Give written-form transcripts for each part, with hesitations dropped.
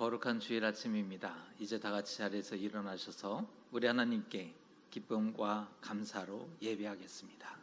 거룩한 주일 아침입니다. 이제 다 같이 자리에서 일어나셔서 우리 하나님께 기쁨과 감사로 예배하겠습니다.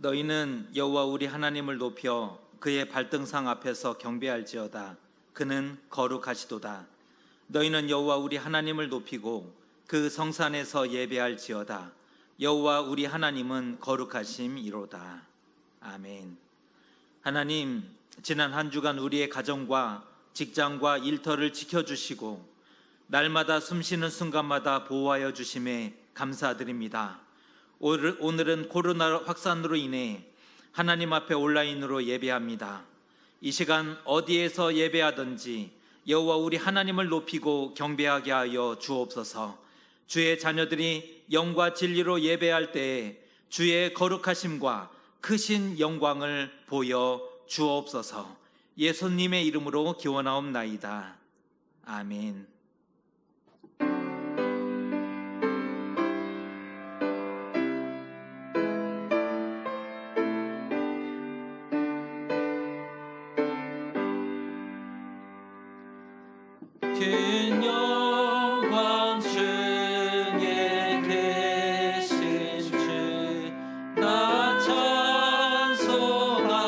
너희는 여호와 우리 하나님을 높여 그의 발등상 앞에서 경배할지어다. 그는 거룩하시도다. 너희는 여호와 우리 하나님을 높이고 그 성산에서 예배할지어다. 여호와 우리 하나님은 거룩하심이로다. 아멘. 하나님, 지난 한 주간 우리의 가정과 직장과 일터를 지켜주시고 날마다 숨쉬는 순간마다 보호하여 주심에 감사드립니다. 오늘은 코로나 확산으로 인해 하나님 앞에 온라인으로 예배합니다. 이 시간 어디에서 예배하든지 여호와 우리 하나님을 높이고 경배하게 하여 주옵소서. 주의 자녀들이 영과 진리로 예배할 때에 주의 거룩하심과 크신 영광을 보여 주옵소서. 예수님의 이름으로 기원하옵나이다. 아멘. 큰 영광 중에 계신 주 나 찬송합니다.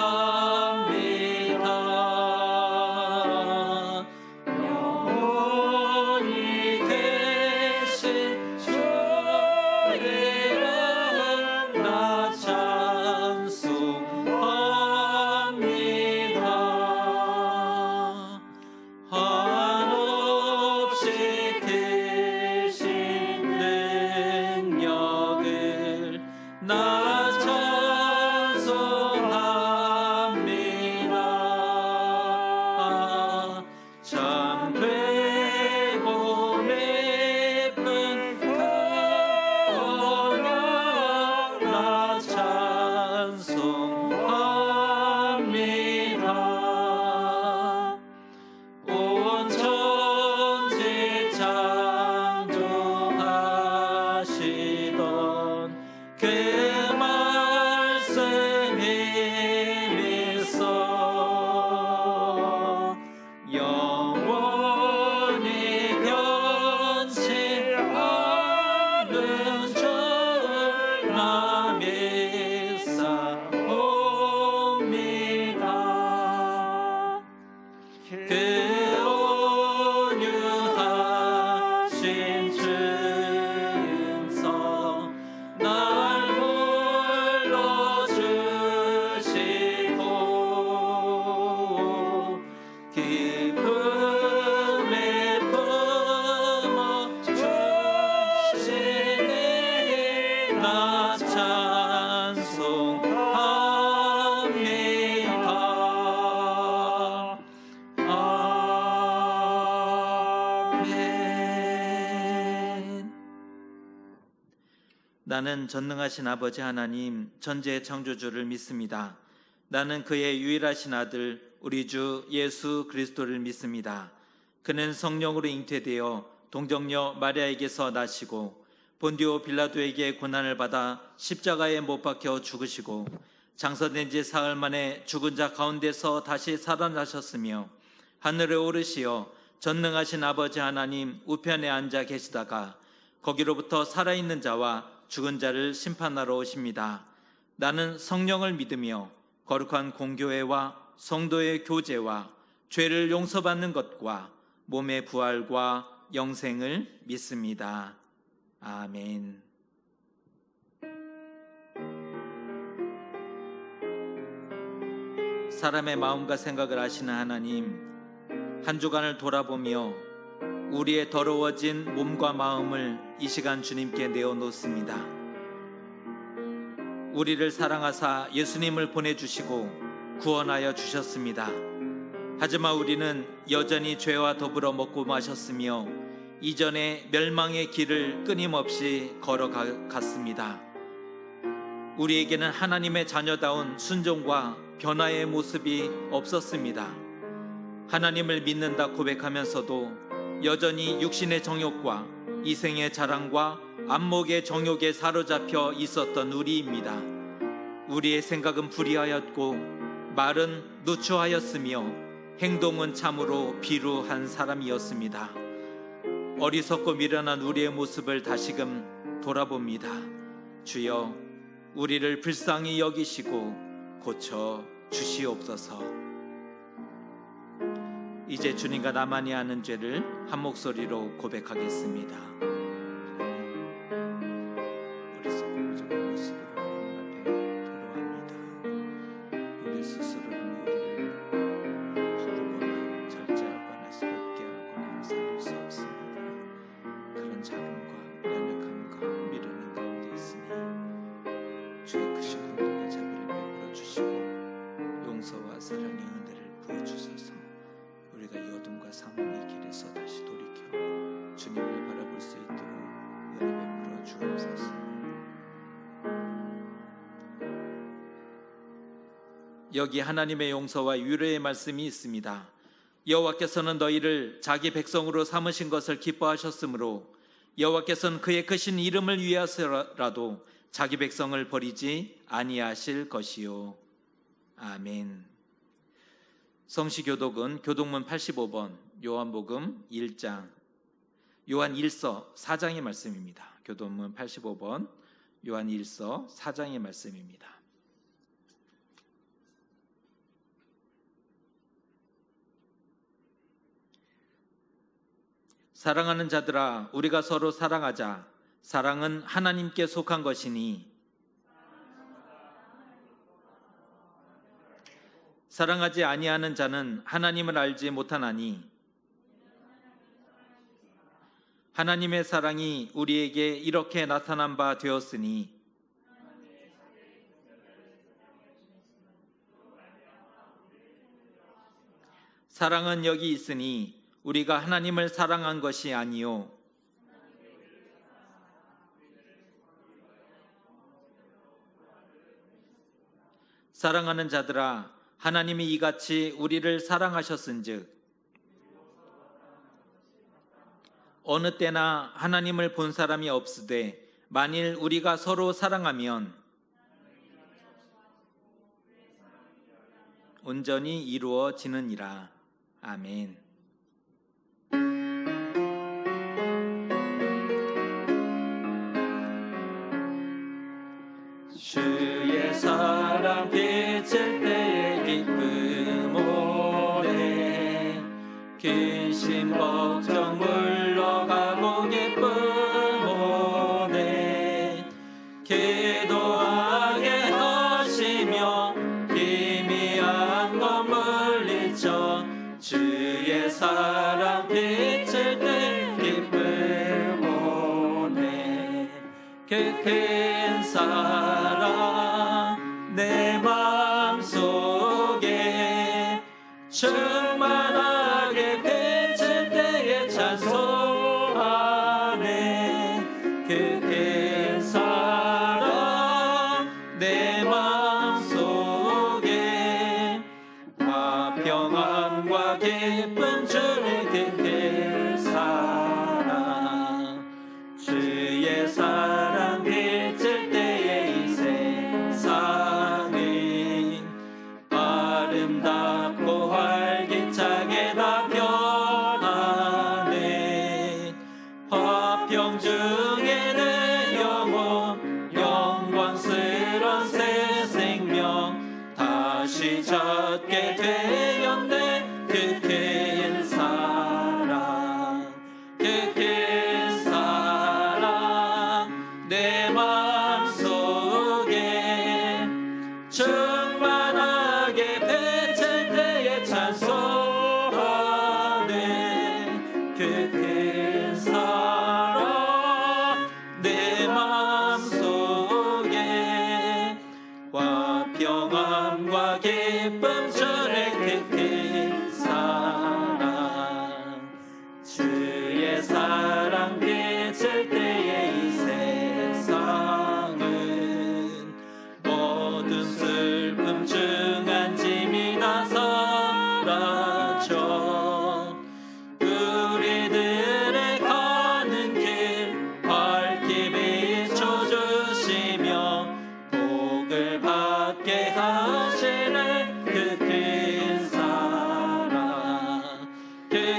영원히 계신 주의 이름 나 찬송합니다. 나 찬송합니다. 참 되고 예쁜 언약 나 찬송합니다. 온 천지 창조하시던 그 말씀이 믿소 영원히 변치 않는 줄 나 믿사옵니다. 그 온유하신 주께서 날 불러주시고 기쁨에 품어주시니 나 찬송합니다. 아멘. 나는 전능하신 아버지 하나님 천지의 창조주를 믿습니다. 나는 그의 유일하신 아들 우리 주 예수 그리스도를 믿습니다. 그는 성령으로 잉태되어 동정녀 마리아에게서 나시고 본디오 빌라도에게 고난을 받아 십자가에 못 박혀 죽으시고 장사된 지 사흘 만에 죽은 자 가운데서 다시 살아나셨으며 하늘에 오르시어 전능하신 아버지 하나님 우편에 앉아 계시다가 거기로부터 살아있는 자와 죽은 자를 심판하러 오십니다. 나는 성령을 믿으며 거룩한 공교회와 성도의 교제와 죄를 용서받는 것과 몸의 부활과 영생을 믿습니다. 아멘. 사람의 마음과 생각을 아시는 하나님, 한 주간을 돌아보며 우리의 더러워진 몸과 마음을 이 시간 주님께 내어놓습니다. 우리를 사랑하사 예수님을 보내주시고 구원하여 주셨습니다. 하지만 우리는 여전히 죄와 더불어 먹고 마셨으며 이전에 멸망의 길을 끊임없이 걸어갔습니다. 우리에게는 하나님의 자녀다운 순종과 변화의 모습이 없었습니다. 하나님을 믿는다 고백하면서도 여전히 육신의 정욕과 이생의 자랑과 안목의 정욕에 사로잡혀 있었던 우리입니다. 우리의 생각은 불의하였고 말은 누추하였으며 행동은 참으로 비루한 사람이었습니다. 어리석고 미련한 우리의 모습을 다시금 돌아봅니다. 주여, 우리를 불쌍히 여기시고 고쳐 주시옵소서. 이제 주님과 나만이 아는 죄를 한 목소리로 고백하겠습니다. 어리석고 부족한 모습으로 하나님 앞에 돌아옵니다. 우리 스스로는 우리를 바꾸거나 절제하거나 스럽게 하거나 살릴 수 없습니다. 그런 자금과 연약함과 미련한 가운데 있으니 주의 크신 긍휼과 자비를 베풀어 주시고 용서와 사랑의 은혜를 부어주소서. 우리가 이 어둠과 사망의 길에서 다시 돌이켜 주님을 바라볼 수 있도록 은혜 베풀어 주옵소서. 여기 하나님의 용서와 위로의 말씀이 있습니다. 여호와께서는 너희를 자기 백성으로 삼으신 것을 기뻐하셨으므로 여호와께서는 그의 크신 이름을 위하여라도 자기 백성을 버리지 아니하실 것이요. 아멘. 성시교독은 교독문 85번 요한복음 1장 요한 1서 4장의 말씀입니다. 교독문 85번 요한 1서 4장의 말씀입니다. 사랑하는 자들아, 우리가 서로 사랑하자. 사랑은 하나님께 속한 것이니 사랑하지 아니하는 자는 하나님을 알지 못하나니 하나님의 사랑이 우리에게 이렇게 나타난 바 되었으니 사랑은 여기 있으니 우리가 하나님을 사랑한 것이 아니요 사랑하는 자들아, 하나님이 이같이 우리를 사랑하셨은즉 어느 때나 하나님을 본 사람이 없으되 만일 우리가 서로 사랑하면 온전히 이루어지느니라. 아멘. 주의 사랑 비칠 때의 기쁨 오래 근심 걱정 물러가고 기쁨 오래 기도하게 하시며 희미한 것 물리쳐 주의 사랑 비칠 때 기쁨 오래 그 큰 사랑 내 마음속에 충만하게 비칠 때에 찬송하네. 그 큰 사랑 내 마음속에 화평함과 기쁨 주의 그 큰 사랑 주의 사랑 비칠 때에 이 세상은 아름답고 활기차게 다 변하네. 화평 중에는 영광스런 새 생명 다시 찾게 되었네. 그 큰 사랑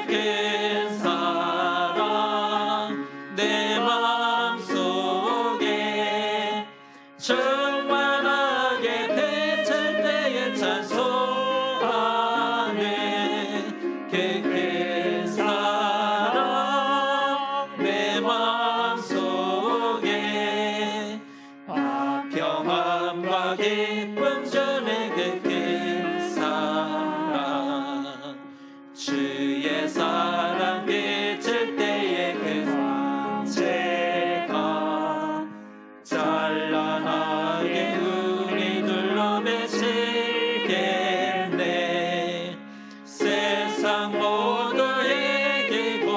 큰 사랑 내 마음속에 충만하게 펼칠 때에 찬송하네. 그 큰 사랑 내 마음속에 평안과 기쁨 주네. 그 큰 사랑 주의 사랑 비칠 때에 그 황제가 찬란하게 우리 둘러 비치겠네. 세상 모두에게고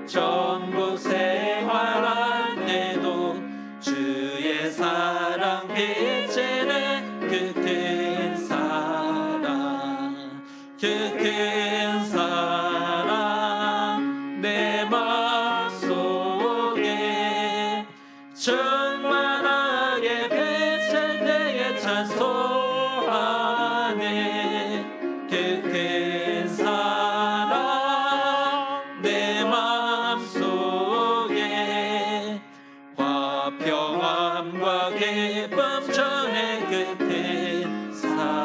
전국 생활할 때도 주의 사랑 비치는 그 큰 사랑. 그 큰 사랑 내 마음속에 충만하게 비칠 때에 찬송하네. 그 큰 사랑 내 마음속에 화평함과 기쁨 전해. 그 큰 사랑.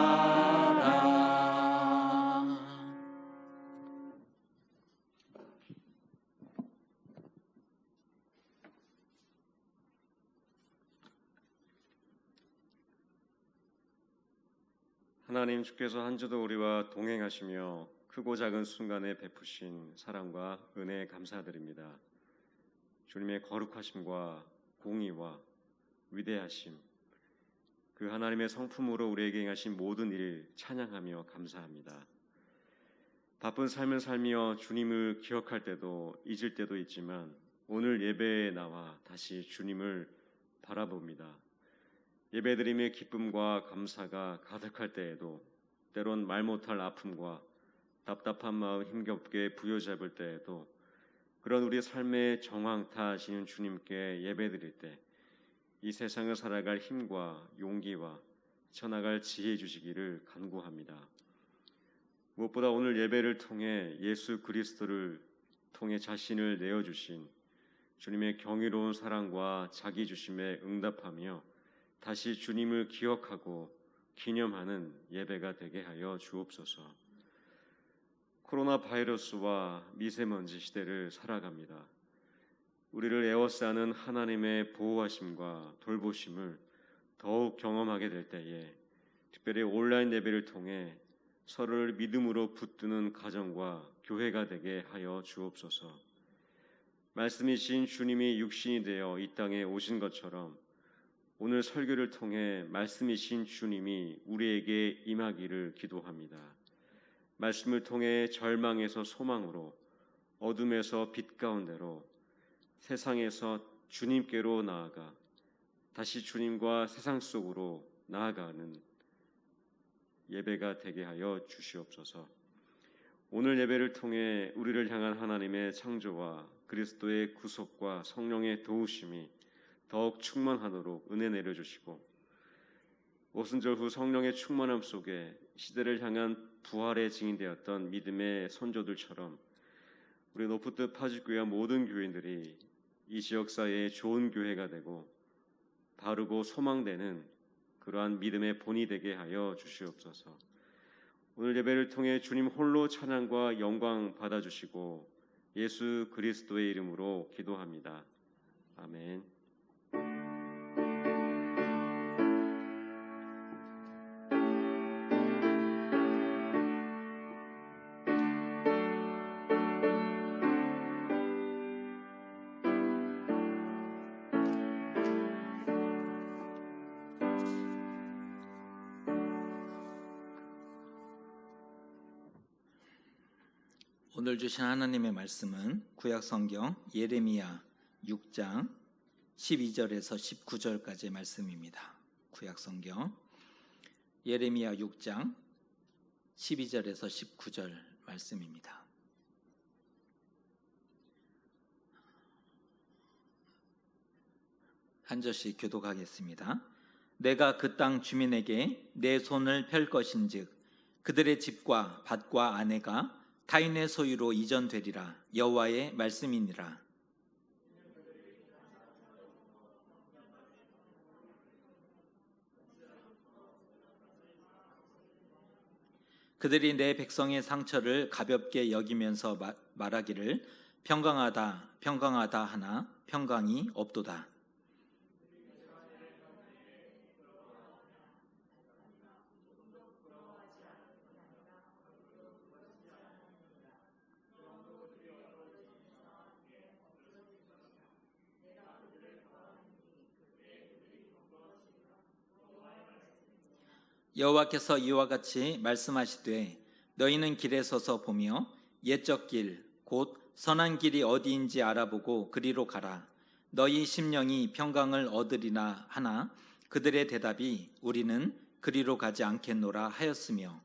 하나님, 주께서 한 주도 우리와 동행하시며 크고 작은 순간에 베푸신 사랑과 은혜에 감사드립니다. 주님의 거룩하심과 공의와 위대하심, 그 하나님의 성품으로 우리에게 행하신 모든 일 찬양하며 감사합니다. 바쁜 삶을 살며 주님을 기억할 때도 잊을 때도 있지만 오늘 예배에 나와 다시 주님을 바라봅니다. 예배드림의 기쁨과 감사가 가득할 때에도 때론 말 못할 아픔과 답답한 마음 힘겹게 부여잡을 때에도 그런 우리 삶의 정황타하시는 주님께 예배드릴 때 이 세상을 살아갈 힘과 용기와 쳐나갈 지혜 주시기를 간구합니다. 무엇보다 오늘 예배를 통해 예수 그리스도를 통해 자신을 내어주신 주님의 경이로운 사랑과 자기 주심에 응답하며 다시 주님을 기억하고 기념하는 예배가 되게 하여 주옵소서. 코로나 바이러스와 미세먼지 시대를 살아갑니다. 우리를 에워싸는 하나님의 보호하심과 돌보심을 더욱 경험하게 될 때에 특별히 온라인 예배를 통해 서로를 믿음으로 붙드는 가정과 교회가 되게 하여 주옵소서. 말씀이신 주님이 육신이 되어 이 땅에 오신 것처럼 오늘 설교를 통해 말씀이신 주님이 우리에게 임하기를 기도합니다. 말씀을 통해 절망에서 소망으로, 어둠에서 빛 가운데로, 세상에서 주님께로 나아가 다시 주님과 세상 속으로 나아가는 예배가 되게 하여 주시옵소서. 오늘 예배를 통해 우리를 향한 하나님의 창조와 그리스도의 구속과 성령의 도우심이 더욱 충만하도록 은혜 내려주시고 오순절 후 성령의 충만함 속에 시대를 향한 부활의 증인되었던 믿음의 선조들처럼 우리 노푸트 파주교회 모든 교인들이 이 지역사회의 좋은 교회가 되고 바르고 소망되는 그러한 믿음의 본이 되게 하여 주시옵소서. 오늘 예배를 통해 주님 홀로 찬양과 영광 받아주시고 예수 그리스도의 이름으로 기도합니다. 아멘. 오늘 주신 하나님의 말씀은 구약성경 예레미야 6장 12절에서 19절까지의 말씀입니다. 구약성경 예레미야 6장 12절에서 19절 말씀입니다. 한 절씩 교독하겠습니다. 내가 그 땅 주민에게 내 손을 펼 것인즉 그들의 집과 밭과 아내가 타인의 소유로 이전되리라. 여호와의 말씀이니라. 그들이 내 백성의 상처를 가볍게 여기면서 말하기를 평강하다 평강하다 하나 평강이 없도다. 여호와께서 이와 같이 말씀하시되 너희는 길에 서서 보며 옛적 길 곧 선한 길이 어디인지 알아보고 그리로 가라. 너희 심령이 평강을 얻으리나 하나 그들의 대답이 우리는 그리로 가지 않겠노라 하였으며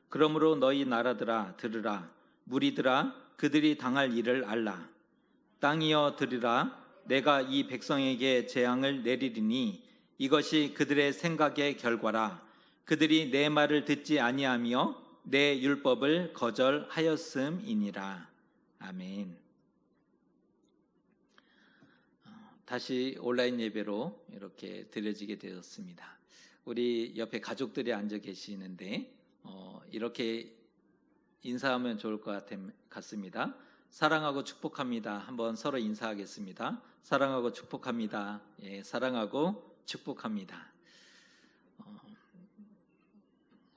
그러므로 너희 나라들아 들으라. 무리들아 그들이 당할 일을 알라. 땅이여 들으라. 내가 이 백성에게 재앙을 내리리니 이것이 그들의 생각의 결과라. 그들이 내 말을 듣지 아니하며 내 율법을 거절하였음이니라. 아멘. 다시 온라인 예배로 이렇게 드려지게 되었습니다. 우리 옆에 가족들이 앉아 계시는데 이렇게 인사하면 좋을 것 같습니다. 사랑하고 축복합니다. 한번 서로 인사하겠습니다. 사랑하고 축복합니다. 예, 사랑하고 축복합니다.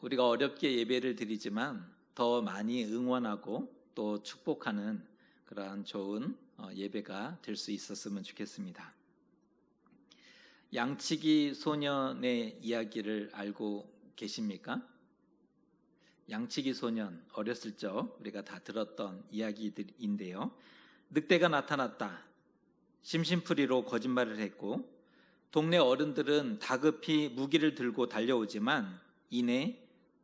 우리가 어렵게 예배를 드리지만 더 많이 응원하고 또 축복하는 그러한 좋은 예배가 될 수 있었으면 좋겠습니다. 양치기 소년의 이야기를 알고 계십니까? 양치기 소년, 어렸을 적 우리가 다 들었던 이야기들인데요. 늑대가 나타났다. 심심풀이로 거짓말을 했고 동네 어른들은 다급히 무기를 들고 달려오지만 이내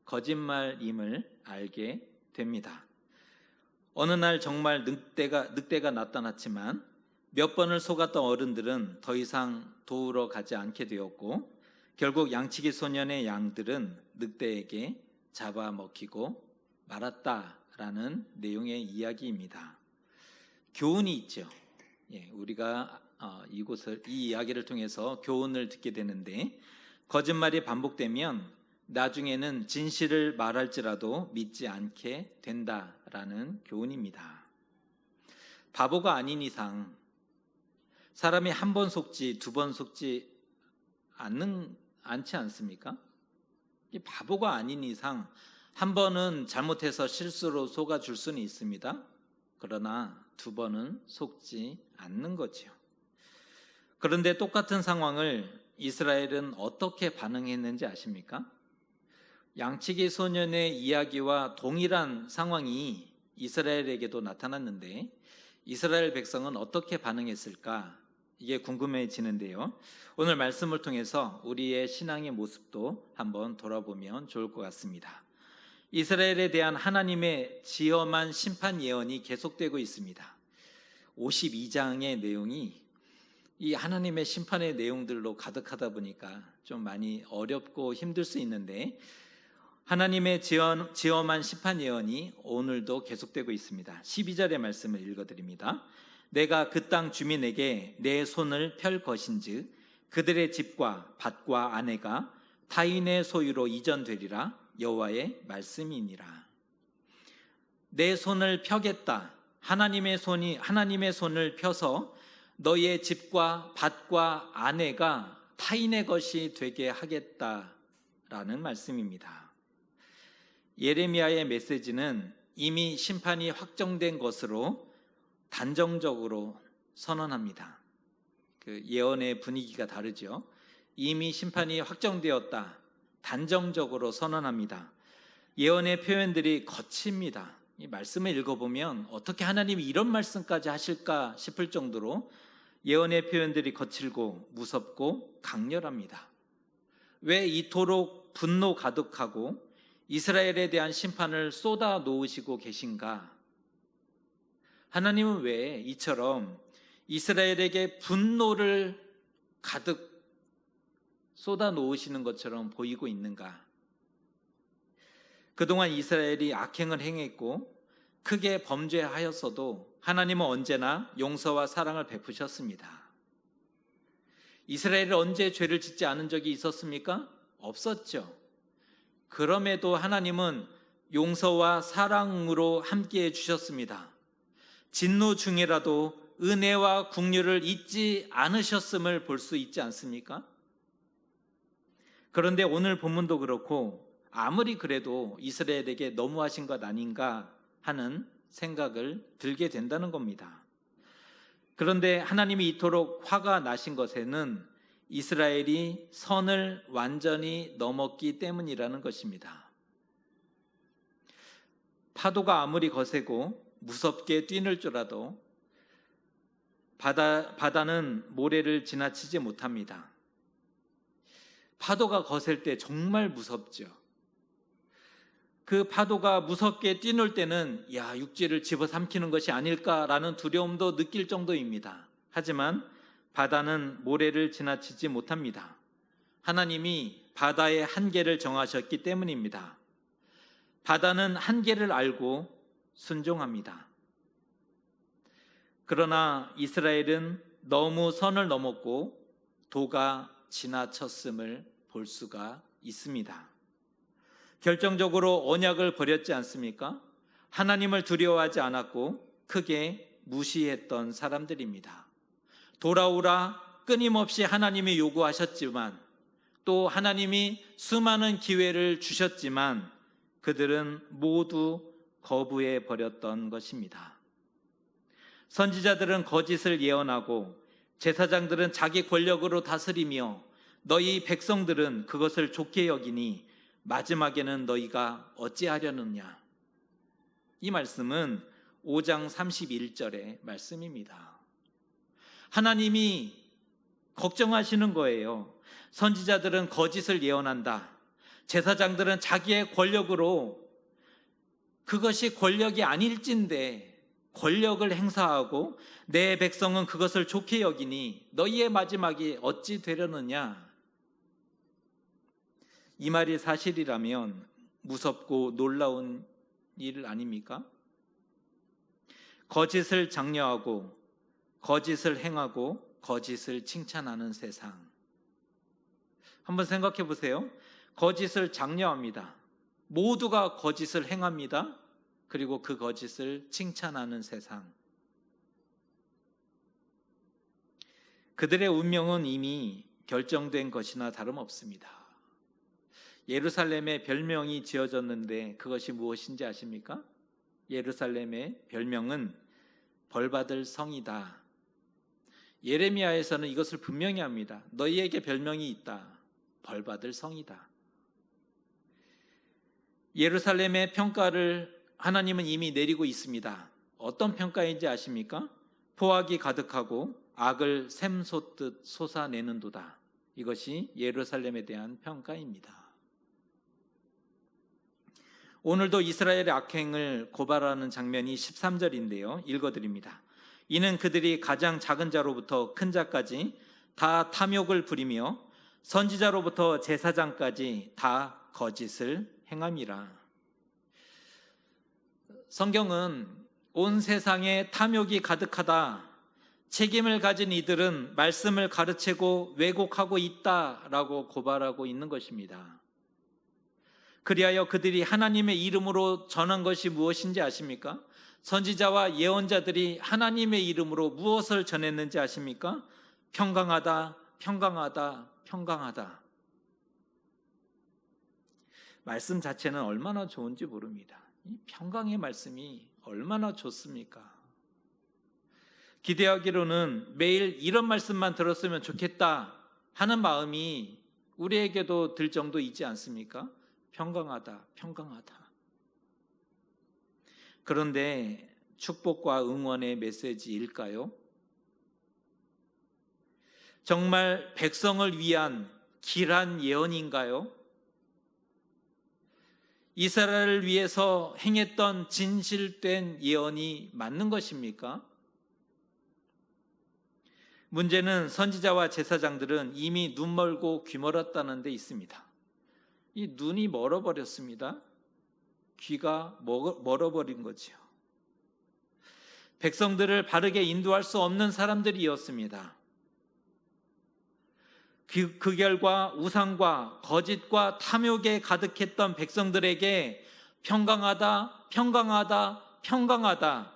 거짓말임을 알게 됩니다. 어느 날 정말 늑대가 나타났지만 몇 번을 속았던 어른들은 더 이상 도우러 가지 않게 되었고 결국 양치기 소년의 양들은 늑대에게 잡아먹히고 말았다라는 내용의 이야기입니다. 교훈이 있죠. 예, 우리가 이 이야기를 통해서 교훈을 듣게 되는데 거짓말이 반복되면 나중에는 진실을 말할지라도 믿지 않게 된다라는 교훈입니다. 바보가 아닌 이상 사람이 한 번 속지 두 번 속지 않지 않습니까? 바보가 아닌 이상 한 번은 잘못해서 실수로 속아줄 수는 있습니다. 그러나 두 번은 속지 않는 거죠. 그런데 똑같은 상황을 이스라엘은 어떻게 반응했는지 아십니까? 양치기 소년의 이야기와 동일한 상황이 이스라엘에게도 나타났는데 이스라엘 백성은 어떻게 반응했을까? 이게 궁금해지는데요. 오늘 말씀을 통해서 우리의 신앙의 모습도 한번 돌아보면 좋을 것 같습니다. 이스라엘에 대한 하나님의 지엄한 심판 예언이 계속되고 있습니다. 52장의 내용이 이 하나님의 심판의 내용들로 가득하다 보니까 좀 많이 어렵고 힘들 수 있는데 하나님의 지엄한 심판 예언이 오늘도 계속되고 있습니다. 12절의 말씀을 읽어드립니다. 내가 그 땅 주민에게 내 손을 펼 것인즉 그들의 집과 밭과 아내가 타인의 소유로 이전되리라. 여호와의 말씀이니라. 내 손을 펴겠다. 하나님의 손을 펴서 너희의 집과 밭과 아내가 타인의 것이 되게 하겠다라는 말씀입니다. 예레미야의 메시지는 이미 심판이 확정된 것으로 단정적으로 선언합니다. 그 예언의 분위기가 다르죠. 이미 심판이 확정되었다. 단정적으로 선언합니다. 예언의 표현들이 거칩니다. 이 말씀을 읽어보면 어떻게 하나님이 이런 말씀까지 하실까 싶을 정도로 예언의 표현들이 거칠고 무섭고 강렬합니다. 왜 이토록 분노 가득하고 이스라엘에 대한 심판을 쏟아 놓으시고 계신가? 하나님은 왜 이처럼 이스라엘에게 분노를 가득 쏟아 놓으시는 것처럼 보이고 있는가? 그동안 이스라엘이 악행을 행했고 크게 범죄하였어도 하나님은 언제나 용서와 사랑을 베푸셨습니다. 이스라엘이 언제 죄를 짓지 않은 적이 있었습니까? 없었죠. 그럼에도 하나님은 용서와 사랑으로 함께해 주셨습니다. 진노 중이라도 은혜와 긍휼을 잊지 않으셨음을 볼 수 있지 않습니까? 그런데 오늘 본문도 그렇고 아무리 그래도 이스라엘에게 너무하신 것 아닌가 하는 생각을 들게 된다는 겁니다. 그런데 하나님이 이토록 화가 나신 것에는 이스라엘이 선을 완전히 넘었기 때문이라는 것입니다. 파도가 아무리 거세고 무섭게 뛰는 줄 알아도 바다는 모래를 지나치지 못합니다. 파도가 거셀 때 정말 무섭죠. 그 파도가 무섭게 뛰놀 때는 육지를 집어삼키는 것이 아닐까라는 두려움도 느낄 정도입니다. 하지만 바다는 모래를 지나치지 못합니다. 하나님이 바다의 한계를 정하셨기 때문입니다. 바다는 한계를 알고 순종합니다. 그러나 이스라엘은 너무 선을 넘었고 도가 지나쳤음을 볼 수가 있습니다. 결정적으로 언약을 버렸지 않습니까? 하나님을 두려워하지 않았고 크게 무시했던 사람들입니다. 돌아오라 끊임없이 하나님이 요구하셨지만 또 하나님이 수많은 기회를 주셨지만 그들은 모두 거부해 버렸던 것입니다. 선지자들은 거짓을 예언하고 제사장들은 자기 권력으로 다스리며 너희 백성들은 그것을 좋게 여기니 마지막에는 너희가 어찌하려느냐. 이 말씀은 5장 31절의 말씀입니다. 하나님이 걱정하시는 거예요. 선지자들은 거짓을 예언한다. 제사장들은 자기의 권력으로 그것이 권력이 아닐진데 권력을 행사하고 내 백성은 그것을 좋게 여기니 너희의 마지막이 어찌 되려느냐. 이 말이 사실이라면 무섭고 놀라운 일 아닙니까? 거짓을 장려하고 거짓을 행하고 거짓을 칭찬하는 세상. 한번 생각해 보세요. 거짓을 장려합니다. 모두가 거짓을 행합니다. 그리고 그 거짓을 칭찬하는 세상. 그들의 운명은 이미 결정된 것이나 다름없습니다. 예루살렘에 별명이 지어졌는데 그것이 무엇인지 아십니까? 예루살렘의 별명은 벌받을 성이다. 예레미야에서는 이것을 분명히 합니다. 너희에게 별명이 있다. 벌받을 성이다. 예루살렘의 평가를 하나님은 이미 내리고 있습니다. 어떤 평가인지 아십니까? 포악이 가득하고 악을 샘솟듯 솟아내는도다. 이것이 예루살렘에 대한 평가입니다. 오늘도 이스라엘의 악행을 고발하는 장면이 13절인데요. 읽어드립니다. 이는 그들이 가장 작은 자로부터 큰 자까지 다 탐욕을 부리며 선지자로부터 제사장까지 다 거짓을 행함이라. 성경은 온 세상에 탐욕이 가득하다. 책임을 가진 이들은 말씀을 가르치고 왜곡하고 있다라고 고발하고 있는 것입니다. 그리하여 그들이 하나님의 이름으로 전한 것이 무엇인지 아십니까? 선지자와 예언자들이 하나님의 이름으로 무엇을 전했는지 아십니까? 평강하다, 평강하다, 평강하다. 말씀 자체는 얼마나 좋은지 모릅니다. 이 평강의 말씀이 얼마나 좋습니까? 기대하기로는 매일 이런 말씀만 들었으면 좋겠다 하는 마음이 우리에게도 들 정도이지 않습니까? 평강하다, 평강하다. 그런데 축복과 응원의 메시지일까요? 정말 백성을 위한 길한 예언인가요? 이스라엘을 위해서 행했던 진실된 예언이 맞는 것입니까? 문제는 선지자와 제사장들은 이미 눈 멀고 귀 멀었다는 데 있습니다. 이 눈이 멀어버렸습니다. 귀가 멀어버린 거지요. 백성들을 바르게 인도할 수 없는 사람들이었습니다. 그 결과 우상과 거짓과 탐욕에 가득했던 백성들에게 평강하다, 평강하다, 평강하다,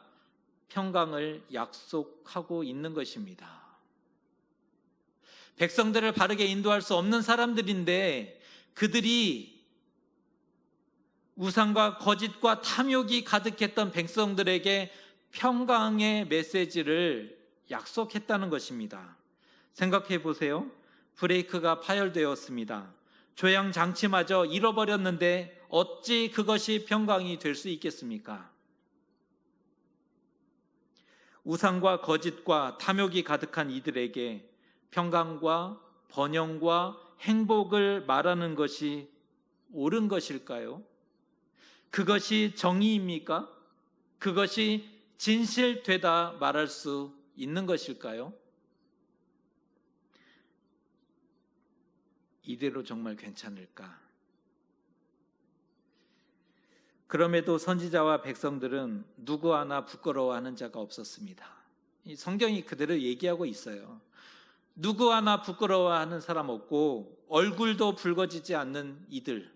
평강을 약속하고 있는 것입니다. 백성들을 바르게 인도할 수 없는 사람들인데 그들이 우상과 거짓과 탐욕이 가득했던 백성들에게 평강의 메시지를 약속했다는 것입니다. 생각해 보세요. 브레이크가 파열되었습니다. 조향 장치마저 잃어버렸는데 어찌 그것이 평강이 될 수 있겠습니까? 우상과 거짓과 탐욕이 가득한 이들에게 평강과 번영과 행복을 말하는 것이 옳은 것일까요? 그것이 정의입니까? 그것이 진실되다 말할 수 있는 것일까요? 이대로 정말 괜찮을까? 그럼에도 선지자와 백성들은 누구 하나 부끄러워하는 자가 없었습니다. 이 성경이 그대로 얘기하고 있어요. 누구 하나 부끄러워하는 사람 없고 얼굴도 붉어지지 않는 이들.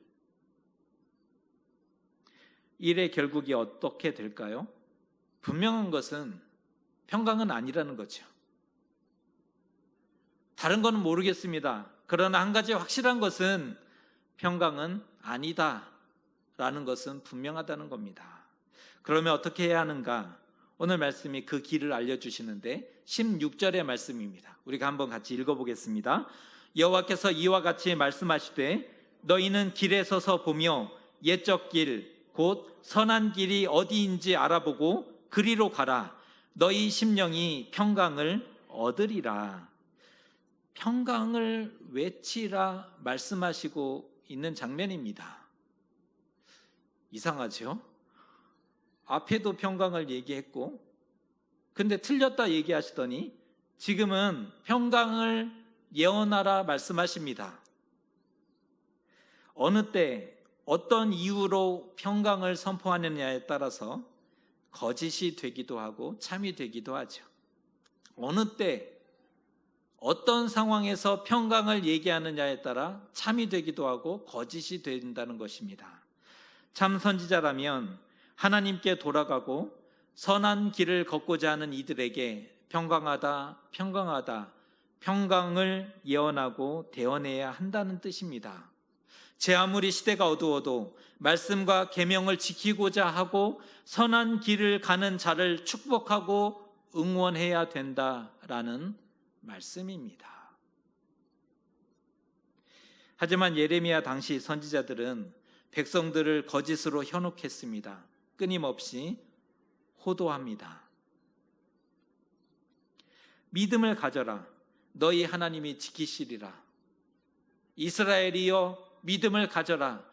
일의 결국이 어떻게 될까요? 분명한 것은 평강은 아니라는 거죠. 다른 거는 모르겠습니다. 그러나 한 가지 확실한 것은 평강은 아니다라는 것은 분명하다는 겁니다. 그러면 어떻게 해야 하는가? 오늘 말씀이 그 길을 알려주시는데 16절의 말씀입니다. 우리가 한번 같이 읽어보겠습니다. 여호와께서 이와 같이 말씀하시되 너희는 길에 서서 보며 옛적 길 곧 선한 길이 어디인지 알아보고 그리로 가라. 너희 심령이 평강을 얻으리라. 평강을 외치라 말씀하시고 있는 장면입니다. 이상하죠? 앞에도 평강을 얘기했고 근데 틀렸다 얘기하시더니 지금은 평강을 예언하라 말씀하십니다. 어느 때 어떤 이유로 평강을 선포하느냐에 따라서 거짓이 되기도 하고 참이 되기도 하죠. 어느 때 어떤 상황에서 평강을 얘기하느냐에 따라 참이 되기도 하고 거짓이 된다는 것입니다. 참 선지자라면 하나님께 돌아가고 선한 길을 걷고자 하는 이들에게 평강하다, 평강하다, 평강을 예언하고 대언해야 한다는 뜻입니다. 제 아무리 시대가 어두워도 말씀과 계명을 지키고자 하고 선한 길을 가는 자를 축복하고 응원해야 된다라는 말씀입니다. 하지만 예레미야 당시 선지자들은 백성들을 거짓으로 현혹했습니다. 끊임없이 호도합니다. 믿음을 가져라. 너희 하나님이 지키시리라. 이스라엘이여 믿음을 가져라.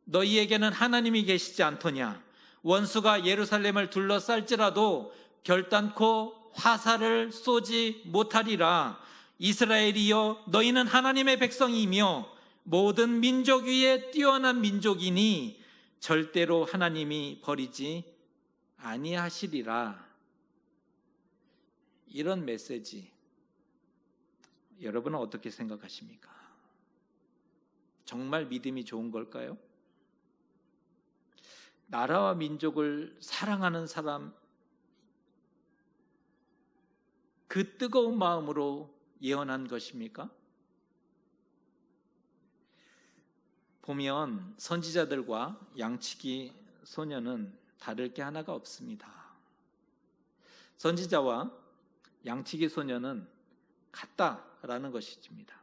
너희에게는 하나님이 계시지 않더냐. 원수가 예루살렘을 둘러쌀지라도 결단코 화살을 쏘지 못하리라. 이스라엘이여 너희는 하나님의 백성이며 모든 민족 위에 뛰어난 민족이니 절대로 하나님이 버리지 아니하시리라. 이런 메시지 여러분은 어떻게 생각하십니까? 정말 믿음이 좋은 걸까요? 나라와 민족을 사랑하는 사람 그 뜨거운 마음으로 예언한 것입니까? 보면 선지자들과 양치기 소년은 다를 게 하나가 없습니다. 선지자와 양치기 소년은 같다라는 것입니다.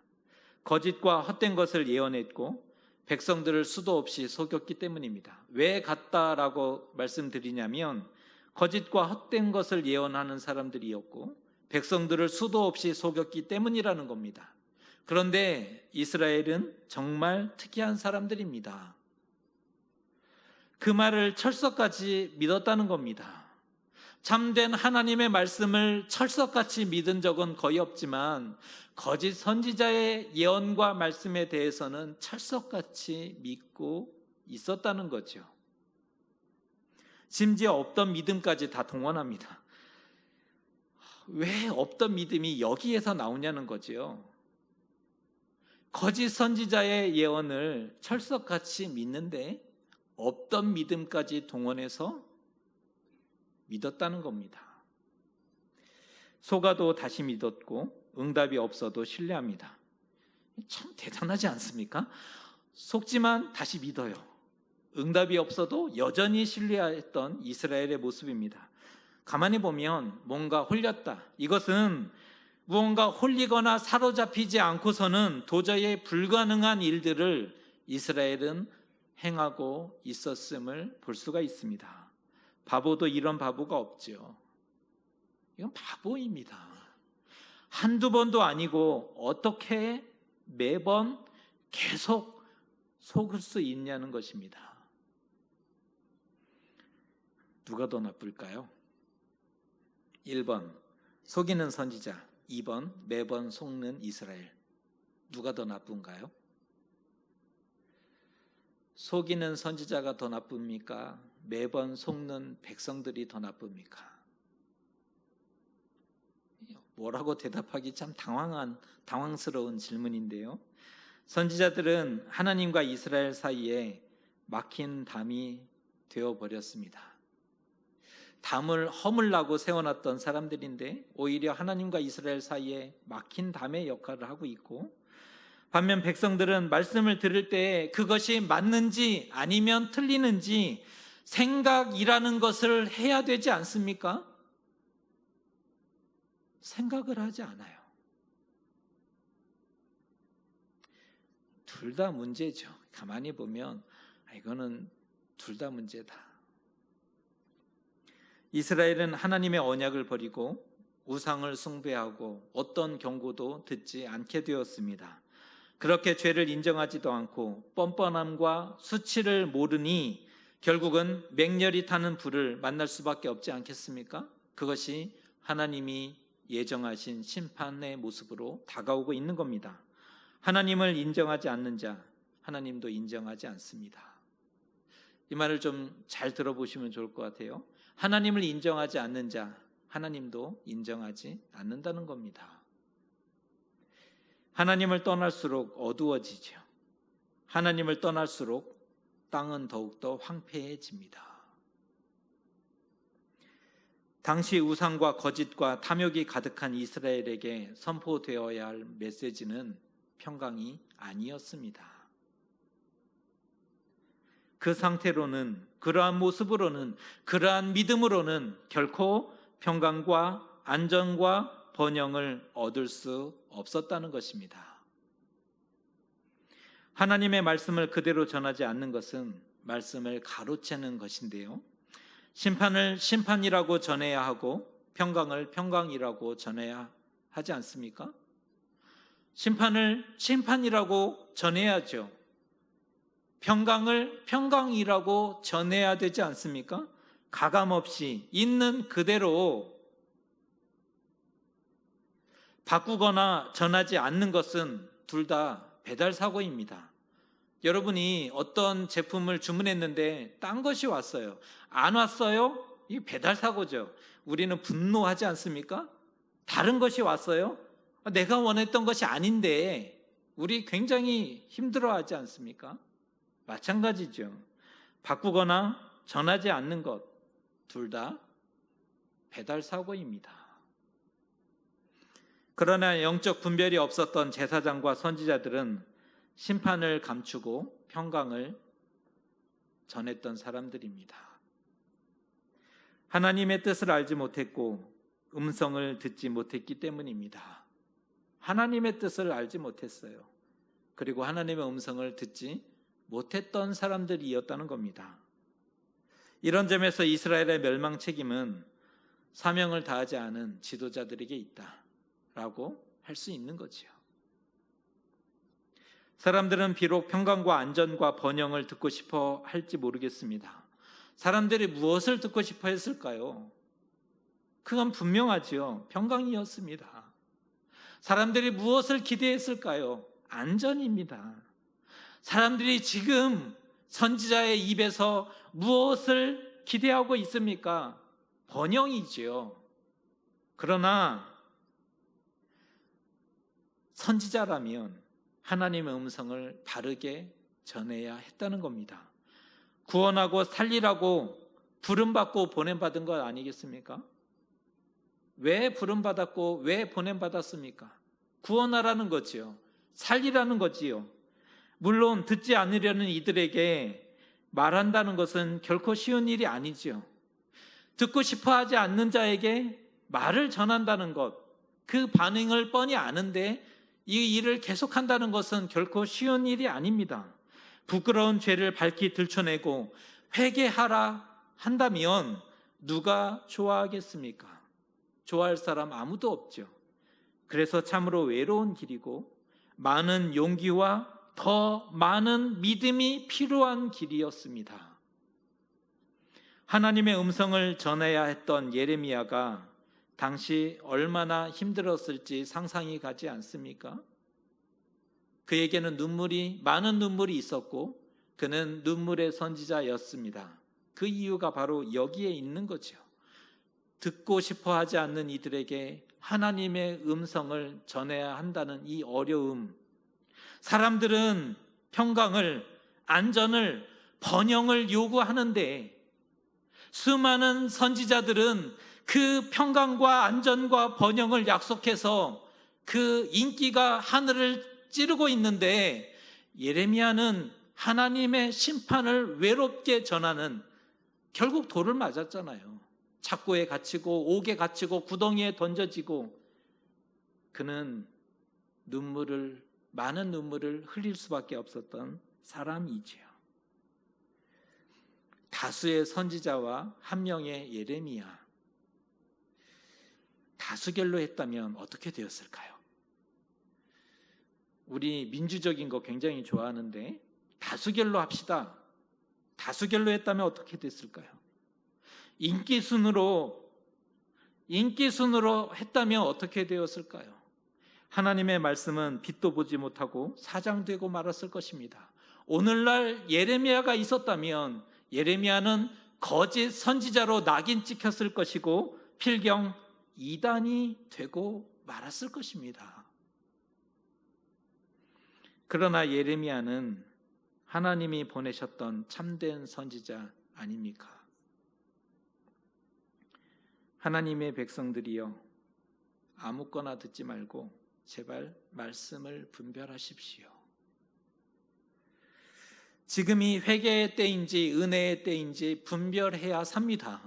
거짓과 헛된 것을 예언했고 백성들을 수도 없이 속였기 때문입니다. 왜 같다라고 말씀드리냐면 거짓과 헛된 것을 예언하는 사람들이었고 백성들을 수도 없이 속였기 때문이라는 겁니다. 그런데 이스라엘은 정말 특이한 사람들입니다. 그 말을 철석까지 믿었다는 겁니다. 참된 하나님의 말씀을 철석같이 믿은 적은 거의 없지만 거짓 선지자의 예언과 말씀에 대해서는 철석같이 믿고 있었다는 거죠. 심지어 없던 믿음까지 다 동원합니다. 왜 없던 믿음이 여기에서 나오냐는 거지요. 거짓 선지자의 예언을 철석같이 믿는데 없던 믿음까지 동원해서 믿었다는 겁니다. 속아도 다시 믿었고 응답이 없어도 신뢰합니다. 참 대단하지 않습니까? 속지만 다시 믿어요. 응답이 없어도 여전히 신뢰했던 이스라엘의 모습입니다. 가만히 보면 뭔가 홀렸다. 이것은 무언가 홀리거나 사로잡히지 않고서는 도저히 불가능한 일들을 이스라엘은 행하고 있었음을 볼 수가 있습니다. 바보도 이런 바보가 없죠. 이건 바보입니다. 한두 번도 아니고 어떻게 매번 계속 속을 수 있냐는 것입니다. 누가 더 나쁠까요? 1번 속이는 선지자, 2번 매번 속는 이스라엘. 누가 더 나쁜가요? 속이는 선지자가 더 나쁩니까? 매번 속는 백성들이 더 나쁩니까? 뭐라고 대답하기 참 당황스러운 질문인데요. 선지자들은 하나님과 이스라엘 사이에 막힌 담이 되어버렸습니다. 담을 허물라고 세워놨던 사람들인데 오히려 하나님과 이스라엘 사이에 막힌 담의 역할을 하고 있고, 반면 백성들은 말씀을 들을 때 그것이 맞는지 아니면 틀리는지 생각이라는 것을 해야 되지 않습니까? 생각을 하지 않아요. 둘 다 문제죠. 가만히 보면 이거는 둘 다 문제다. 이스라엘은 하나님의 언약을 버리고 우상을 숭배하고 어떤 경고도 듣지 않게 되었습니다. 그렇게 죄를 인정하지도 않고 뻔뻔함과 수치를 모르니 결국은 맹렬히 타는 불을 만날 수밖에 없지 않겠습니까? 그것이 하나님이 예정하신 심판의 모습으로 다가오고 있는 겁니다. 하나님을 인정하지 않는 자, 하나님도 인정하지 않습니다. 이 말을 좀 잘 들어보시면 좋을 것 같아요. 하나님을 인정하지 않는 자, 하나님도 인정하지 않는다는 겁니다. 하나님을 떠날수록 어두워지죠. 하나님을 떠날수록 땅은 더욱더 황폐해집니다. 당시 우상과 거짓과 탐욕이 가득한 이스라엘에게 선포되어야 할 메시지는 평강이 아니었습니다. 그 상태로는, 그러한 모습으로는, 그러한 믿음으로는 결코 평강과 안전과 번영을 얻을 수 없었다는 것입니다. 하나님의 말씀을 그대로 전하지 않는 것은 말씀을 가로채는 것인데요. 심판을 심판이라고 전해야 하고 평강을 평강이라고 전해야 하지 않습니까? 심판을 심판이라고 전해야죠. 평강을 평강이라고 전해야 되지 않습니까? 가감없이 있는 그대로 바꾸거나 전하지 않는 것은 둘 다 배달 사고입니다. 여러분이 어떤 제품을 주문했는데 딴 것이 왔어요. 안 왔어요? 이 배달 사고죠. 우리는 분노하지 않습니까? 다른 것이 왔어요? 내가 원했던 것이 아닌데 우리 굉장히 힘들어하지 않습니까? 마찬가지죠. 바꾸거나 전하지 않는 것, 둘 다 배달 사고입니다. 그러나 영적 분별이 없었던 제사장과 선지자들은 심판을 감추고 평강을 전했던 사람들입니다. 하나님의 뜻을 알지 못했고 음성을 듣지 못했기 때문입니다. 하나님의 뜻을 알지 못했어요. 그리고 하나님의 음성을 듣지 못했던 사람들이었다는 겁니다. 이런 점에서 이스라엘의 멸망 책임은 사명을 다하지 않은 지도자들에게 있다라고 할 수 있는 거지요. 사람들은 비록 평강과 안전과 번영을 듣고 싶어 할지 모르겠습니다. 사람들이 무엇을 듣고 싶어 했을까요? 그건 분명하지요. 평강이었습니다. 사람들이 무엇을 기대했을까요? 안전입니다. 사람들이 지금 선지자의 입에서 무엇을 기대하고 있습니까? 번영이지요. 그러나 선지자라면 하나님의 음성을 바르게 전해야 했다는 겁니다. 구원하고 살리라고 부름받고 보냄받은 것 아니겠습니까? 왜 부름받았고 왜 보냄받았습니까? 구원하라는 거지요. 살리라는 거지요. 물론 듣지 않으려는 이들에게 말한다는 것은 결코 쉬운 일이 아니지요. 듣고 싶어 하지 않는 자에게 말을 전한다는 것, 그 반응을 뻔히 아는데 이 일을 계속한다는 것은 결코 쉬운 일이 아닙니다. 부끄러운 죄를 밝히 들춰내고 회개하라 한다면 누가 좋아하겠습니까? 좋아할 사람 아무도 없죠. 그래서 참으로 외로운 길이고 많은 용기와 더 많은 믿음이 필요한 길이었습니다. 하나님의 음성을 전해야 했던 예레미야가 당시 얼마나 힘들었을지 상상이 가지 않습니까? 그에게는 많은 눈물이 있었고 그는 눈물의 선지자였습니다. 그 이유가 바로 여기에 있는 거죠. 듣고 싶어 하지 않는 이들에게 하나님의 음성을 전해야 한다는 이 어려움. 사람들은 평강을, 안전을, 번영을 요구하는데 수많은 선지자들은 그 평강과 안전과 번영을 약속해서 그 인기가 하늘을 찌르고 있는데 예레미야는 하나님의 심판을 외롭게 전하는, 결국 돌을 맞았잖아요. 착고에 갇히고 옥에 갇히고 구덩이에 던져지고 그는 많은 눈물을 흘릴 수밖에 없었던 사람이지요. 다수의 선지자와 한 명의 예레미야, 다수결로 했다면 어떻게 되었을까요? 우리 민주적인 거 굉장히 좋아하는데 다수결로 합시다. 다수결로 했다면 어떻게 됐을까요? 인기 순으로 했다면 어떻게 되었을까요? 하나님의 말씀은 빛도 보지 못하고 사장되고 말았을 것입니다. 오늘날 예레미야가 있었다면 예레미야는 거짓 선지자로 낙인 찍혔을 것이고 필경 이단이 되고 말았을 것입니다. 그러나 예레미야는 하나님이 보내셨던 참된 선지자 아닙니까? 하나님의 백성들이여, 아무거나 듣지 말고 제발 말씀을 분별하십시오. 지금이 회개의 때인지 은혜의 때인지 분별해야 삽니다.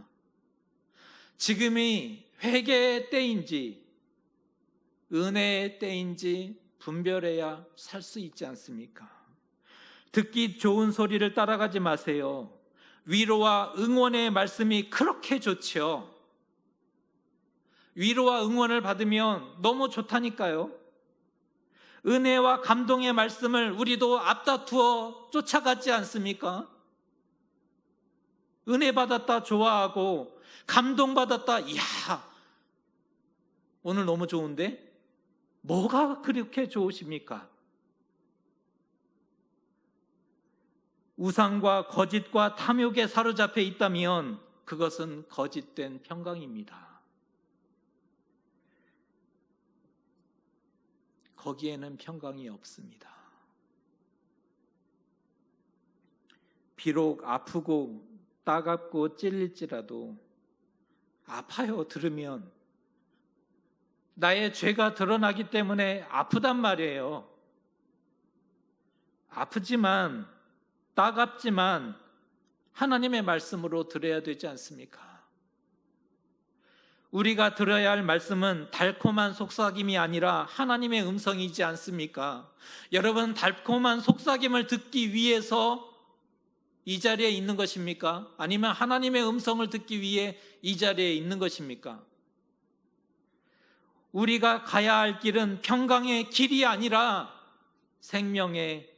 지금이 회개의 때인지 은혜의 때인지 분별해야 살 수 있지 않습니까? 듣기 좋은 소리를 따라가지 마세요. 위로와 응원의 말씀이 그렇게 좋죠. 위로와 응원을 받으면 너무 좋다니까요. 은혜와 감동의 말씀을 우리도 앞다투어 쫓아가지 않습니까? 은혜 받았다 좋아하고 감동받았다, 이야, 오늘 너무 좋은데? 뭐가 그렇게 좋으십니까? 우상과 거짓과 탐욕에 사로잡혀 있다면 그것은 거짓된 평강입니다. 거기에는 평강이 없습니다. 비록 아프고 따갑고 찔릴지라도 아파요. 들으면 나의 죄가 드러나기 때문에 아프단 말이에요. 아프지만 따갑지만 하나님의 말씀으로 들어야 되지 않습니까? 우리가 들어야 할 말씀은 달콤한 속삭임이 아니라 하나님의 음성이지 않습니까? 여러분, 달콤한 속삭임을 듣기 위해서 이 자리에 있는 것입니까? 아니면 하나님의 음성을 듣기 위해 이 자리에 있는 것입니까? 우리가 가야 할 길은 평강의 길이 아니라 생명의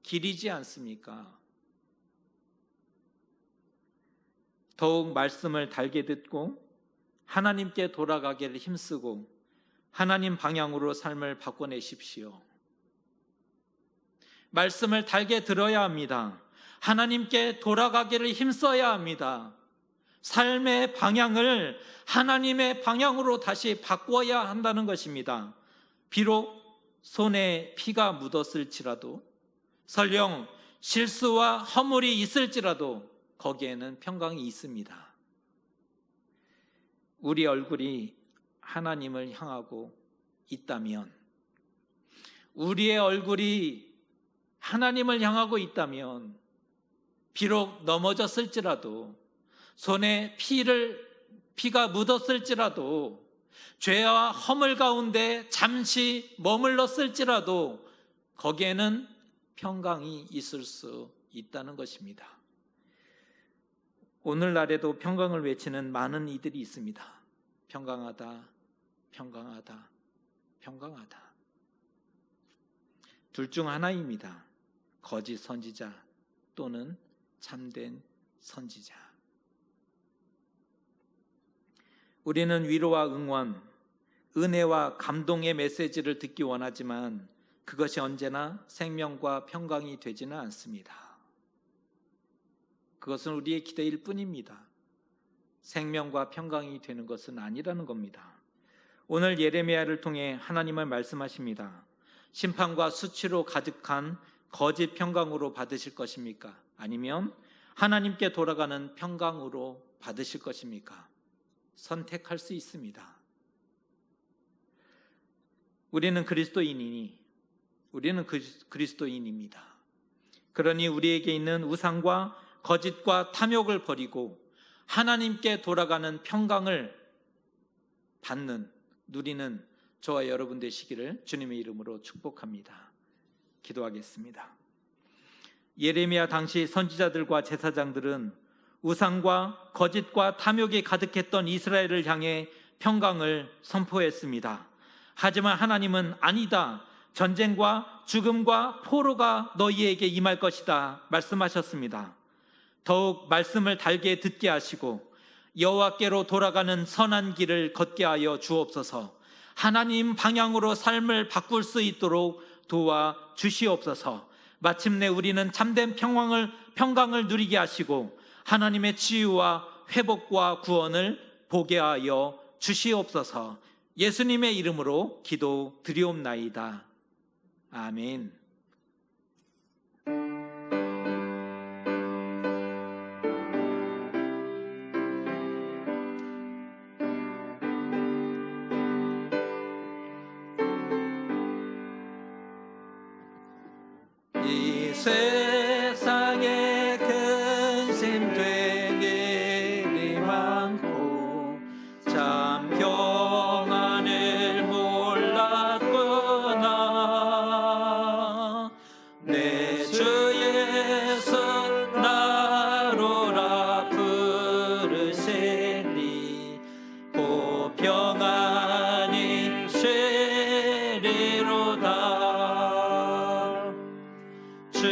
길이지 않습니까? 더욱 말씀을 달게 듣고 하나님께 돌아가기를 힘쓰고 하나님 방향으로 삶을 바꿔내십시오. 말씀을 달게 들어야 합니다. 하나님께 돌아가기를 힘써야 합니다. 삶의 방향을 하나님의 방향으로 다시 바꿔야 한다는 것입니다. 비록 손에 피가 묻었을지라도, 설령 실수와 허물이 있을지라도 거기에는 평강이 있습니다. 우리 얼굴이 하나님을 향하고 있다면, 우리의 얼굴이 하나님을 향하고 있다면, 비록 넘어졌을지라도, 손에 피가 묻었을지라도, 죄와 허물 가운데 잠시 머물렀을지라도 거기에는 평강이 있을 수 있다는 것입니다. 오늘날에도 평강을 외치는 많은 이들이 있습니다. 평강하다, 평강하다, 평강하다. 둘 중 하나입니다. 거짓 선지자 또는 참된 선지자. 우리는 위로와 응원, 은혜와 감동의 메시지를 듣기 원하지만 그것이 언제나 생명과 평강이 되지는 않습니다. 그것은 우리의 기대일 뿐입니다. 생명과 평강이 되는 것은 아니라는 겁니다. 오늘 예레미야를 통해 하나님은 말씀하십니다. 심판과 수치로 가득한 거짓 평강으로 받으실 것입니까? 아니면 하나님께 돌아가는 평강으로 받으실 것입니까? 선택할 수 있습니다. 우리는 그리스도인입니다. 그러니 우리에게 있는 우상과 거짓과 탐욕을 버리고 하나님께 돌아가는 평강을 누리는 저와 여러분 되시기를 주님의 이름으로 축복합니다. 기도하겠습니다. 예레미야 당시 선지자들과 제사장들은 우상과 거짓과 탐욕이 가득했던 이스라엘을 향해 평강을 선포했습니다. 하지만 하나님은 아니다, 전쟁과 죽음과 포로가 너희에게 임할 것이다 말씀하셨습니다. 더욱 말씀을 달게 듣게 하시고 여호와께로 돌아가는 선한 길을 걷게 하여 주옵소서. 하나님 방향으로 삶을 바꿀 수 있도록 도와 주시옵소서. 마침내 우리는 참된 평강을 누리게 하시고 하나님의 치유와 회복과 구원을 보게 하여 주시옵소서. 예수님의 이름으로 기도드리옵나이다. 아멘. 이 세상에 근심될 일이 많고 참 평안을 몰랐구나. 내 주 예수 나로라 부르시니 고 평안이 쉬리로다. 주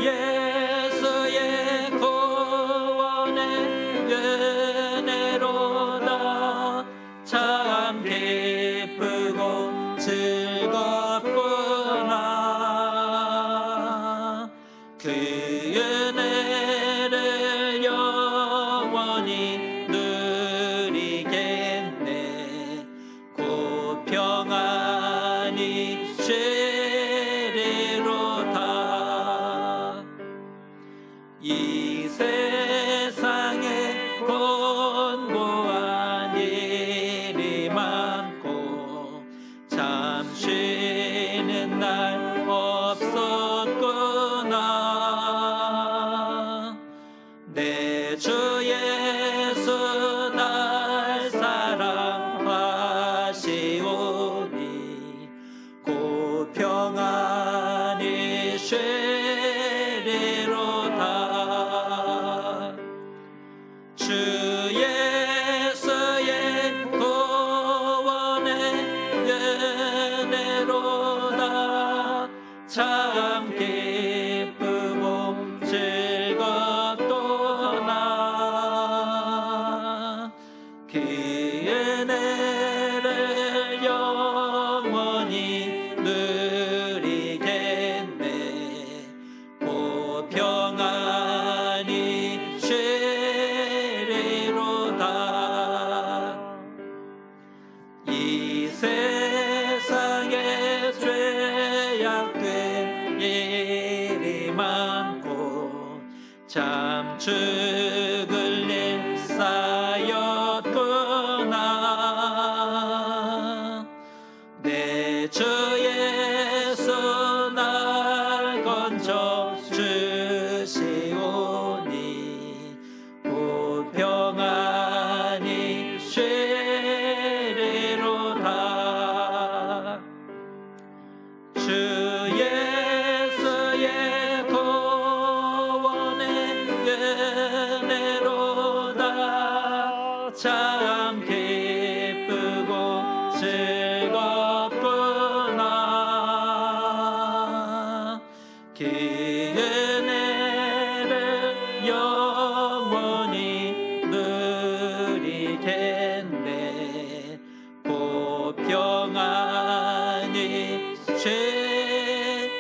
예수의 구원의 은혜로다. 참 기쁘고 즐겁구나. 그 은혜를 영원히 누리겠네. 고 평안이 쉬리로다. 이 세상에 곤고한 일이 많고 참 쉬는 날 없었구나. 내 주 예수 날 사랑하시오니 고 평안이 쉬리로다. 주 예수의 구원의 은혜로다. 참 기쁘고 즐겁도다. 그 참 죽을 일 쌓였구나. 내 주 예수 날 건져 주시오니 곧 평안히 쉬리로다. 주 예수의 구원의 은혜로다. 참 기쁘고 즐겁구나. 그 은혜를 영원히 누리겠네. 곧 평안히 쉬리로다.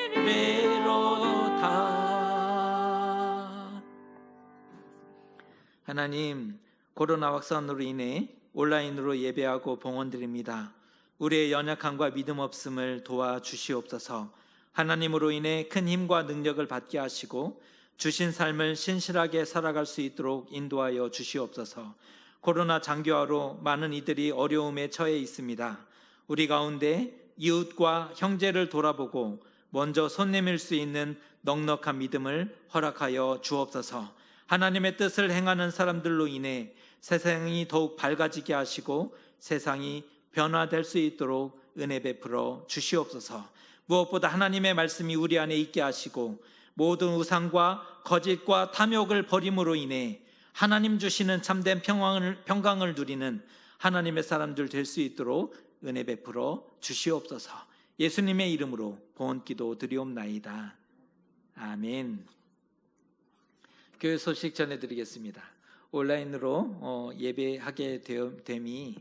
하나님, 코로나 확산으로 인해 온라인으로 예배하고 봉헌드립니다. 우리의 연약함과 믿음 없음을 도와주시옵소서. 하나님으로 인해 큰 힘과 능력을 받게 하시고 주신 삶을 신실하게 살아갈 수 있도록 인도하여 주시옵소서. 코로나 장기화로 많은 이들이 어려움에 처해 있습니다. 우리 가운데 이웃과 형제를 돌아보고 먼저 손 내밀 수 있는 넉넉한 믿음을 허락하여 주옵소서. 하나님의 뜻을 행하는 사람들로 인해 세상이 더욱 밝아지게 하시고 세상이 변화될 수 있도록 은혜 베풀어 주시옵소서. 무엇보다 하나님의 말씀이 우리 안에 있게 하시고 모든 우상과 거짓과 탐욕을 버림으로 인해 하나님 주시는 참된 평강을 누리는 하나님의 사람들 될 수 있도록 은혜 베풀어 주시옵소서. 예수님의 이름으로 봉헌기도 드리옵나이다. 아멘. 교회 소식 전해드리겠습니다. 온라인으로 예배하게 됨이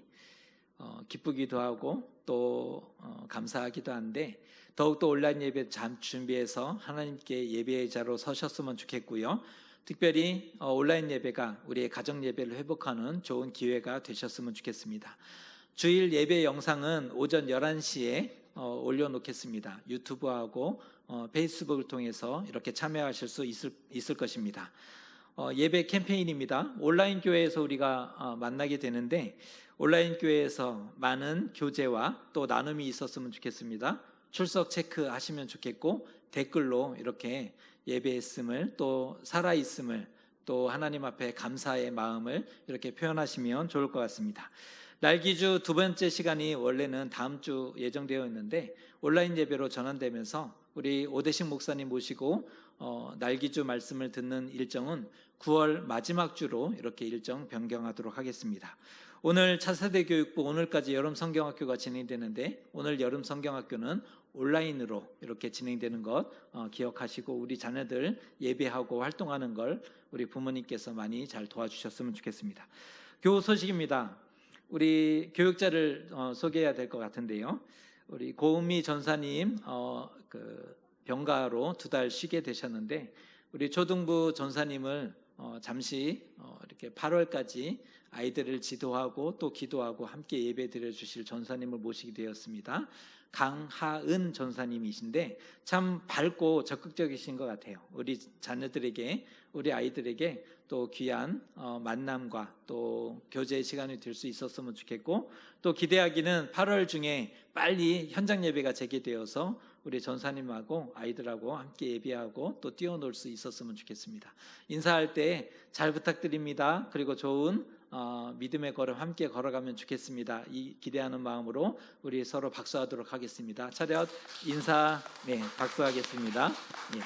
기쁘기도 하고 또 감사하기도 한데 더욱더 온라인 예배 준비해서 하나님께 예배의 자로 서셨으면 좋겠고요. 특별히 온라인 예배가 우리의 가정 예배를 회복하는 좋은 기회가 되셨으면 좋겠습니다. 주일 예배 영상은 오전 11시에 올려놓겠습니다. 유튜브하고 페이스북을 통해서 이렇게 참여하실 수 있을 것입니다. 예배 캠페인입니다. 온라인 교회에서 우리가 만나게 되는데 온라인 교회에서 많은 교제와 또 나눔이 있었으면 좋겠습니다. 출석 체크하시면 좋겠고 댓글로 이렇게 예배했음을 또 살아있음을 또 하나님 앞에 감사의 마음을 이렇게 표현하시면 좋을 것 같습니다. 날기주 두 번째 시간이 원래는 다음 주 예정되어 있는데 온라인 예배로 전환되면서 우리 오대식 목사님 모시고 날기주 말씀을 듣는 일정은 9월 마지막 주로 이렇게 일정 변경하도록 하겠습니다. 오늘 차세대 교육부 오늘까지 여름 성경학교가 진행되는데 오늘 여름 성경학교는 온라인으로 이렇게 진행되는 것 기억하시고 우리 자녀들 예배하고 활동하는 걸 우리 부모님께서 많이 잘 도와주셨으면 좋겠습니다. 교우 소식입니다. 우리 교육자를 소개해야 될 것 같은데요. 우리 고은미 전사님 병가로 2달 쉬게 되셨는데 우리 초등부 전사님을 잠시 이렇게 8월까지 아이들을 지도하고 또 기도하고 함께 예배 드려 주실 전사님을 모시게 되었습니다. 강하은 전사님이신데 참 밝고 적극적이신 것 같아요. 우리 자녀들에게 우리 아이들에게 또 귀한 만남과 또 교제 시간이 될 수 있었으면 좋겠고 또 기대하기는 8월 중에 빨리 현장 예배가 재개되어서 우리 전사님하고 아이들하고 함께 예배하고 또 뛰어놀 수 있었으면 좋겠습니다. 인사할 때 잘 부탁드립니다. 그리고 좋은 믿음의 걸음 함께 걸어가면 좋겠습니다. 이 기대하는 마음으로 우리 서로 박수하도록 하겠습니다. 차렷 인사 박수하겠습니다. 예.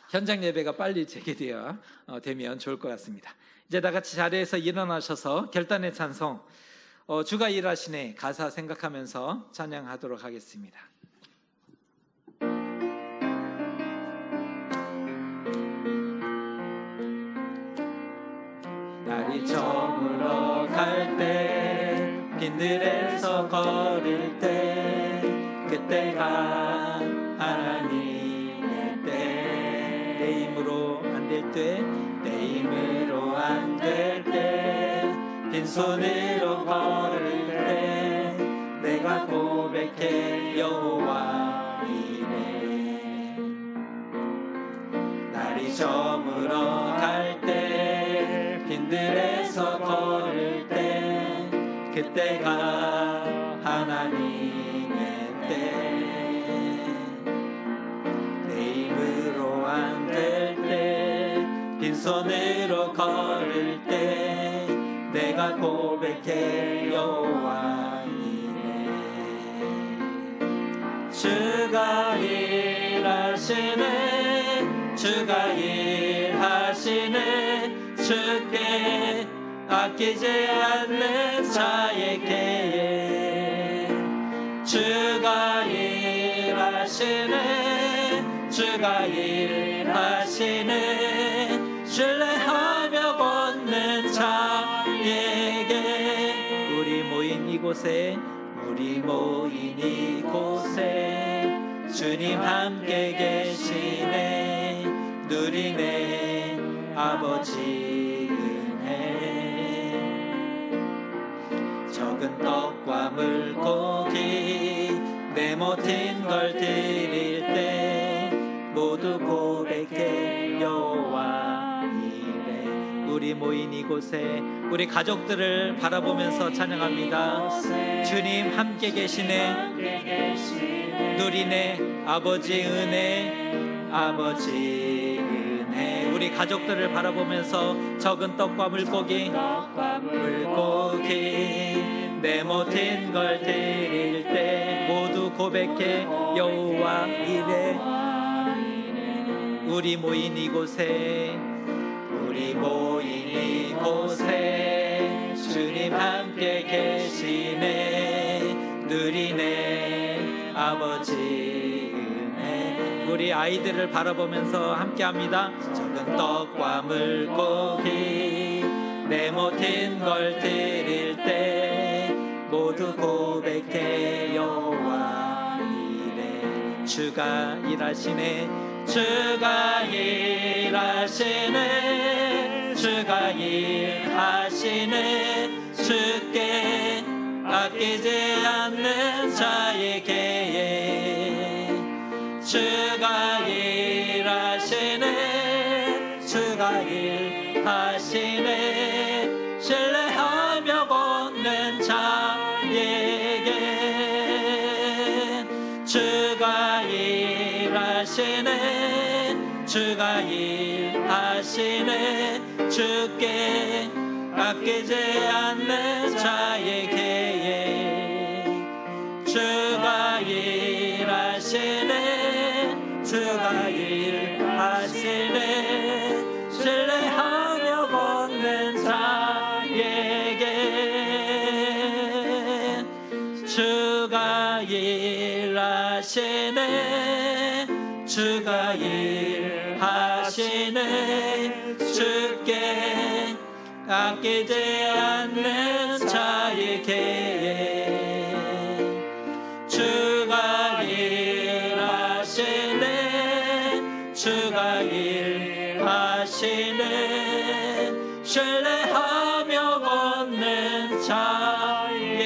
현장 예배가 빨리 재개되어 되면 좋을 것 같습니다. 이제 다 같이 자리에서 일어나셔서 결단의 찬송 주가 일하시네 가사 생각하면서 찬양하도록 하겠습니다. 날이 저물어 갈 때 빈들에서 걸을 때 그때가 하나님의 때 내 힘으로 안 될 때 내 힘으로 안 될 때 빈손으로 걸을 때 내가 고백해 여호와 이래 날이 저물어 갈 때 빈들에서 걸을 때 그때가 하나님의 때 내 힘으로 안 될 때 빈손으로 걸을 때 내가 고백해 여호와 이래 주가 일하시네 주가 일하시네 주께 아끼지 않는 자에게 주가 일하시네 주가 일하시네 신뢰하며 걷는 자에게 우리 모인 이곳에 주님 함께 계시네 누리네 아버지 은혜 적은 떡과 물고기 내 모든 걸 드릴 때 모두 고백해 여호와 이래 우리 모인 이곳에 우리 가족들을 바라보면서 찬양합니다. 주님 함께 계시네 누리네 아버지 은혜 아버지 은혜 우리 가족들을 바라보면서 적은 떡과 물고기 내 모든 걸 드릴 때 모두 고백해 여호와 이래 우리 모인 이곳에 주님 함께 계시네 누리네 아버지 은혜 우리 아이들을 바라보면서 함께합니다. 적은 떡과 물고기 내 모든 걸 드릴 때 모두 고백해 여호와 이래 주가 일하시네 주가 일하시네 주가 일하시네 주께 아끼지 않는 자에게 주가 일하시네 주가 일하시네 신뢰하며 걷는 자에게 주가 일하시네 주가 일하시네 주께 아끼지 않는 자에게 주가 일하시네 주가 일하시네 신뢰하며 걷는 자에게 주가 일하시네 주가 일하시네 주께 아끼지 않는 자에게 주가 일하시네 주가 일하시네 신뢰하며 걷는 자에게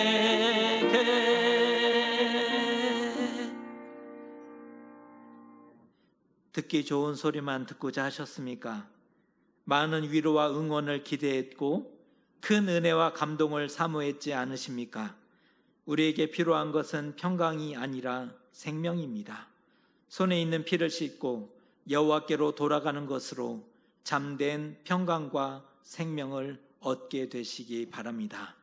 듣기 좋은 소리만 듣고자 하셨습니까? 많은 위로와 응원을 기대했고 큰 은혜와 감동을 사모했지 않으십니까? 우리에게 필요한 것은 평강이 아니라 생명입니다. 손에 있는 피를 씻고 여호와께로 돌아가는 것으로 잠든 평강과 생명을 얻게 되시기 바랍니다.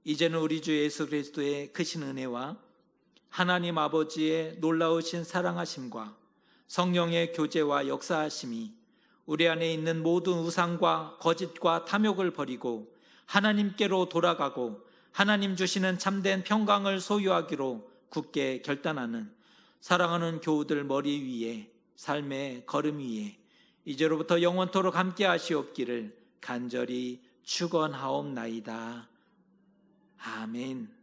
이제는 우리 주 예수 그리스도의 크신 은혜와 하나님 아버지의 놀라우신 사랑하심과 성령의 교제와 역사하심이 우리 안에 있는 모든 우상과 거짓과 탐욕을 버리고 하나님께로 돌아가고 하나님 주시는 참된 평강을 소유하기로 굳게 결단하는 사랑하는 교우들 머리 위에 삶의 걸음 위에 이제로부터 영원토록 함께 하시옵기를 간절히 축원하옵나이다. 아멘.